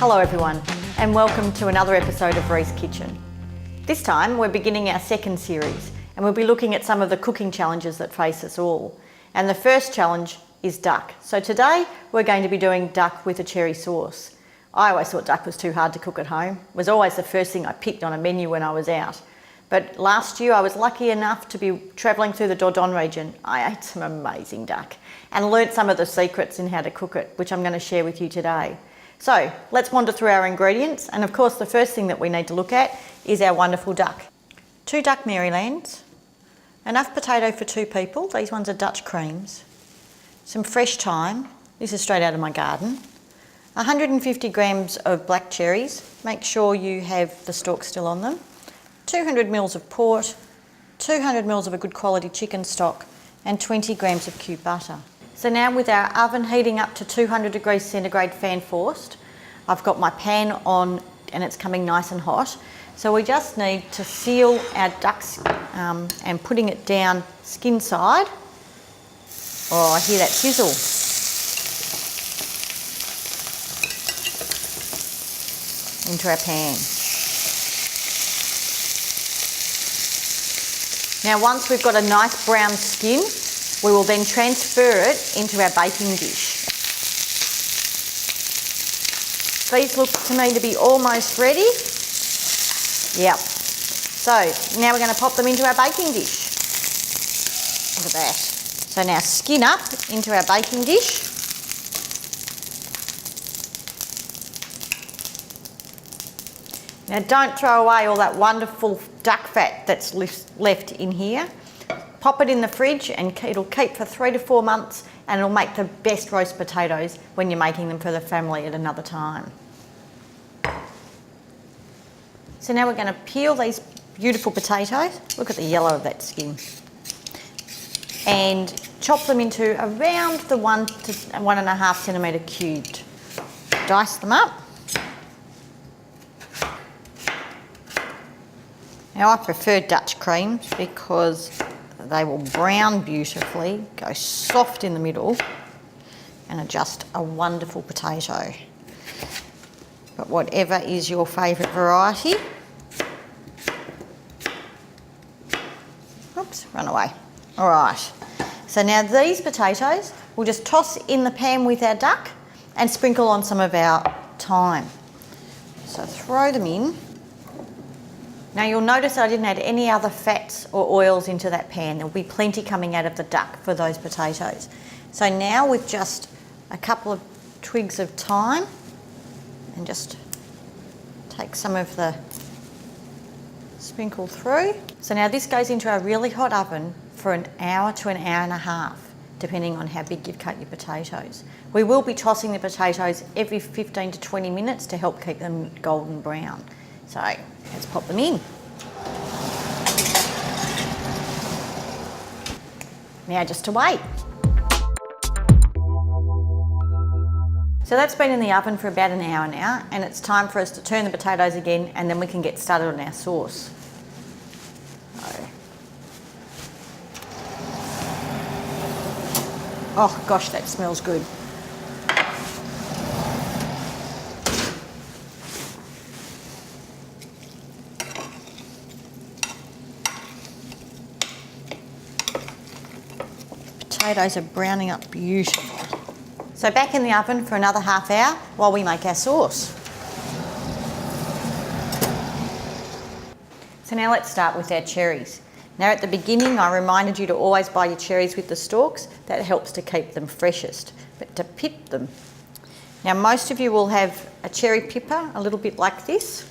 Hello everyone, and welcome to another episode of RiesKitchen. This time we're beginning our second series, and we'll be looking at some of the cooking challenges that face us all. And the first challenge is duck. So today we're going to be doing duck with a cherry sauce. I always thought duck was too hard to cook at home. It was always the first thing I picked on a menu when I was out. But last year I was lucky enough to be travelling through the Dordogne region. I ate some amazing duck and learnt some of the secrets in how to cook it, which I'm going to share with you today. So let's wander through our ingredients, and of course the first thing that we need to look at is our wonderful duck. 2 duck Marylands, enough potato for 2 people, these ones are Dutch creams, some fresh thyme, this is straight out of my garden, 150 grams of black cherries, make sure you have the stalk still on them, 200 mils of port, 200 mils of a good quality chicken stock, and 20 grams of cube butter. So now with our oven heating up to 200 degrees centigrade fan forced, I've got my pan on and it's coming nice and hot. So we just need to seal our ducks and putting it down skin side. Oh, I hear that sizzle. Into our pan. Now once we've got a nice brown skin, we will then transfer it into our baking dish. These look to me to be almost ready. Yep. So now we're going to pop them into our baking dish. Look at that. So now skin up into our baking dish. Now don't throw away all that wonderful duck fat that's left in here. Pop it in the fridge and it'll keep for 3 to 4 months, and it'll make the best roast potatoes when you're making them for the family at another time. So now we're going to peel these beautiful potatoes. Look at the yellow of that skin. And chop them into around the 1 to 1.5 centimetre cubed. Dice them up. Now I prefer Dutch creams because they will brown beautifully, go soft in the middle, and are just a wonderful potato. But whatever is your favourite variety. Oops, run away. All right. So now these potatoes we'll just toss in the pan with our duck and sprinkle on some of our thyme. So throw them in. Now you'll notice I didn't add any other fats or oils into that pan. There'll be plenty coming out of the duck for those potatoes. So now with just a couple of twigs of thyme, and just take some of the sprinkle through. So now this goes into a really hot oven for an hour to an hour and a half, depending on how big you've cut your potatoes. We will be tossing the potatoes every 15 to 20 minutes to help keep them golden brown. So let's pop them in. Now just to wait. So that's been in the oven for about an hour now, and it's time for us to turn the potatoes again, and then we can get started on our sauce. Oh gosh, that smells good. Potatoes are browning up beautifully. So back in the oven for another half hour while we make our sauce. So now let's start with our cherries. Now at the beginning I reminded you to always buy your cherries with the stalks. That helps to keep them freshest. But to pip them, now most of you will have a cherry pipper, a little bit like this,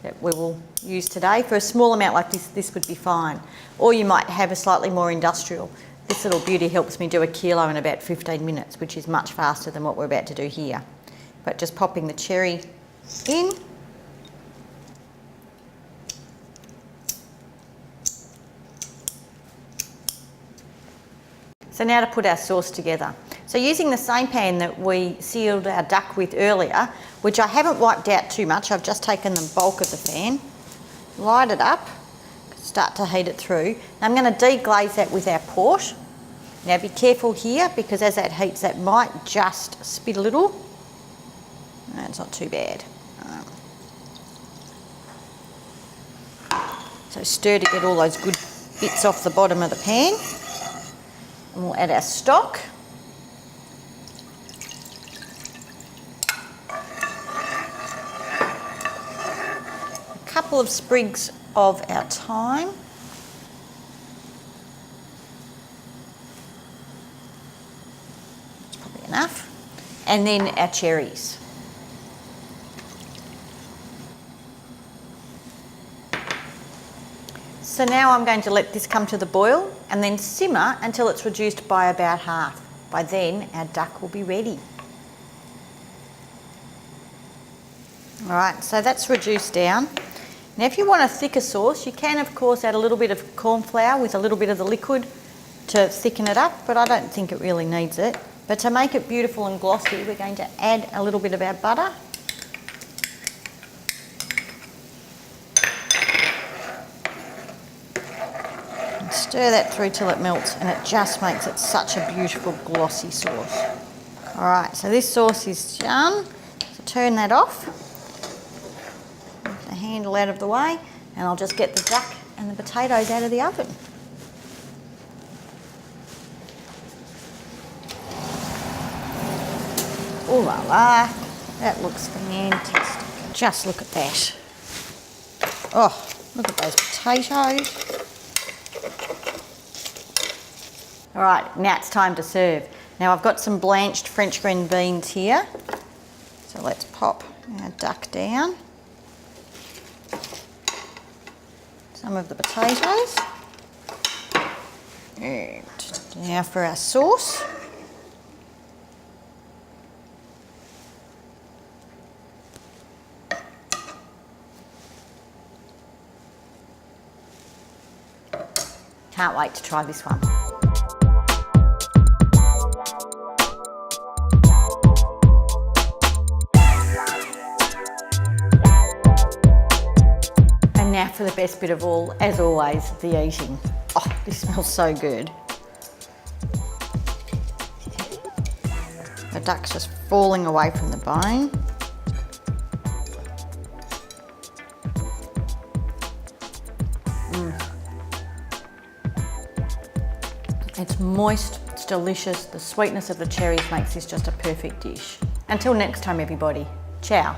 that we will use today. For a small amount like this would be fine. Or you might have a slightly more industrial. This little beauty helps me do 1 kilo in about 15 minutes, which is much faster than what we're about to do here. But just popping the cherry in. So now to put our sauce together. So using the same pan that we sealed our duck with earlier, which I haven't wiped out too much, I've just taken the bulk of the pan, light it up, start to heat it through. Now I'm going to deglaze that with our port. Now be careful here, because as that heats that might just spit a little. That's not too bad. So stir to get all those good bits off the bottom of the pan. And we'll add our stock. A couple of sprigs of our thyme. That's probably enough. And then our cherries. So now I'm going to let this come to the boil and then simmer until it's reduced by about half. By then, our duck will be ready. All right, so that's reduced down. Now if you want a thicker sauce, you can of course add a little bit of corn flour with a little bit of the liquid to thicken it up, but I don't think it really needs it. But to make it beautiful and glossy, we're going to add a little bit of our butter. And stir that through till it melts, and it just makes it such a beautiful glossy sauce. All right, so this sauce is done. So turn that off. Move the handle out of the way, and I'll just get the duck and the potatoes out of the oven. Ooh la la, that looks fantastic. Just look at that. Oh, look at those potatoes. All right, now it's time to serve. Now I've got some blanched French green beans here. So let's pop our duck down. Some of the potatoes. And now for our sauce. Can't wait to try this one. And now for the best bit of all, as always, the eating. Oh, this smells so good. The duck's just falling away from the bone. It's moist, it's delicious. The sweetness of the cherries makes this just a perfect dish. Until next time, everybody. Ciao.